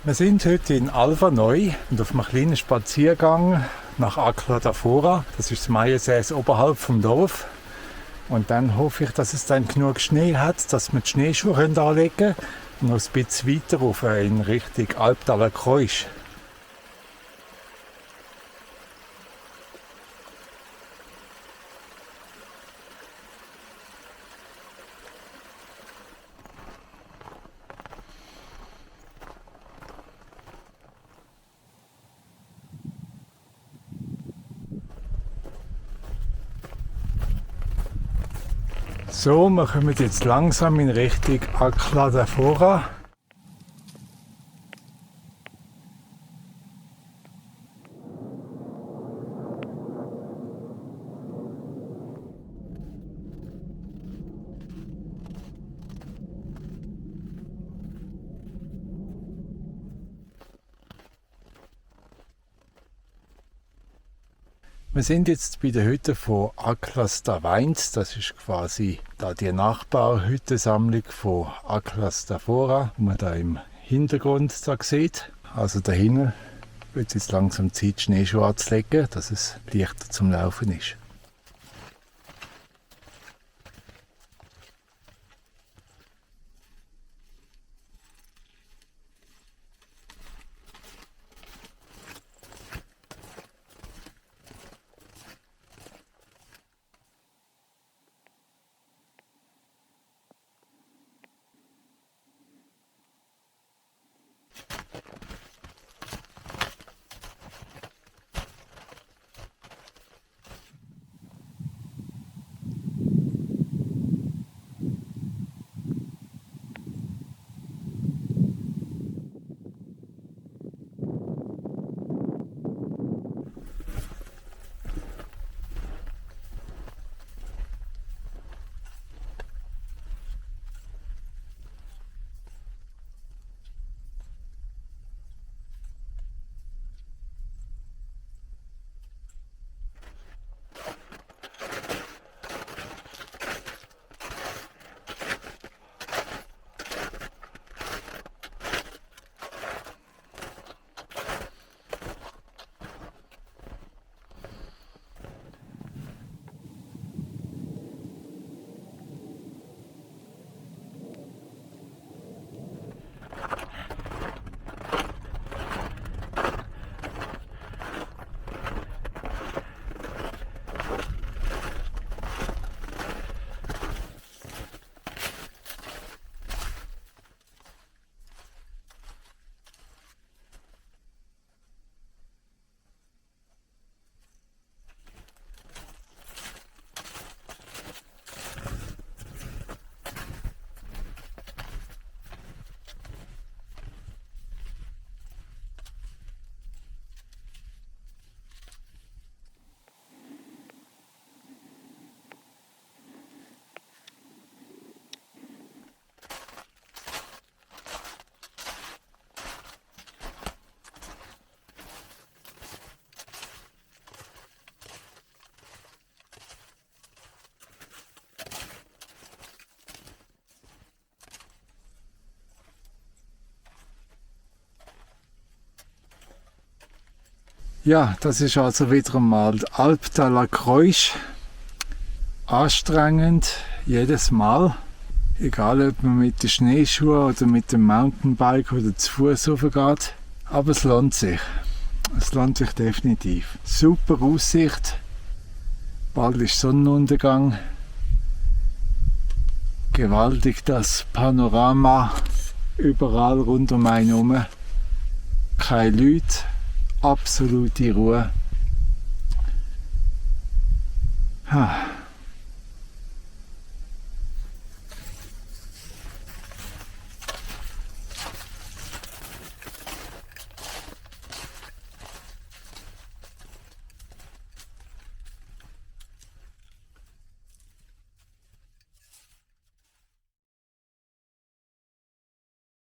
Wir sind heute in Alvanoi und auf einem kleinen Spaziergang nach Acqua d'Afora. Das ist das Maiersees oberhalb vom Dorf. Und dann hoffe ich, dass es dann genug Schnee hat, dass wir die Schneeschuhe anlegen können. Und noch ein bisschen weiter rauf in Richtung Alp della Croix. So, wir kommen jetzt langsam in Richtung Acqua d'Afora. Wir sind jetzt bei der Hütte von Atlas da Weins. Das ist quasi da die Nachbarhüttensammlung von Atlas d'Afora, die man da im Hintergrund da sieht. Also dahinter wird es jetzt langsam Zeit, Schneeschuhe anzulegen, dass es leichter zum Laufen ist. Ja, das ist also wieder einmal Alp della Croix. Anstrengend, jedes Mal. Egal, ob man mit den Schneeschuhen oder mit dem Mountainbike oder zu Fuß raufgeht. Aber es lohnt sich. Es lohnt sich definitiv. Super Aussicht. Bald ist Sonnenuntergang. Gewaltig das Panorama. Überall rund um einen herum. Keine Leute. Absolute Ruhe.